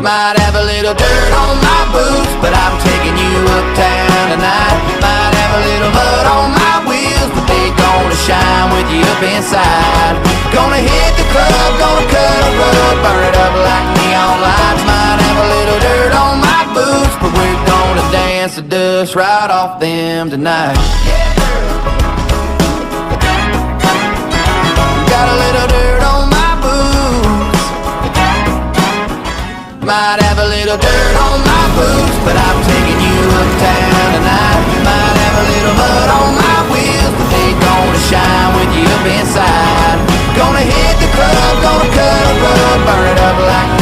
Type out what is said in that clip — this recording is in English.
Might have a little dirt on my boots, but I'm taking you uptown tonight. Might have a little mud on my wheels, but they gonna shine with you up inside. Gonna hit the club, gonna cut a rug, burn it up like neon lights. Might have a little dirt on my boots, but we're gonna dance the dust right off them tonight. Got a little dirt on my boots. Might have a little dirt on my boots, but I'm taking you uptown tonight. Might have a little mud on my wheels, but they gonna shine with you up inside. Gonna hit the club, gonna cut a rug, burn it up like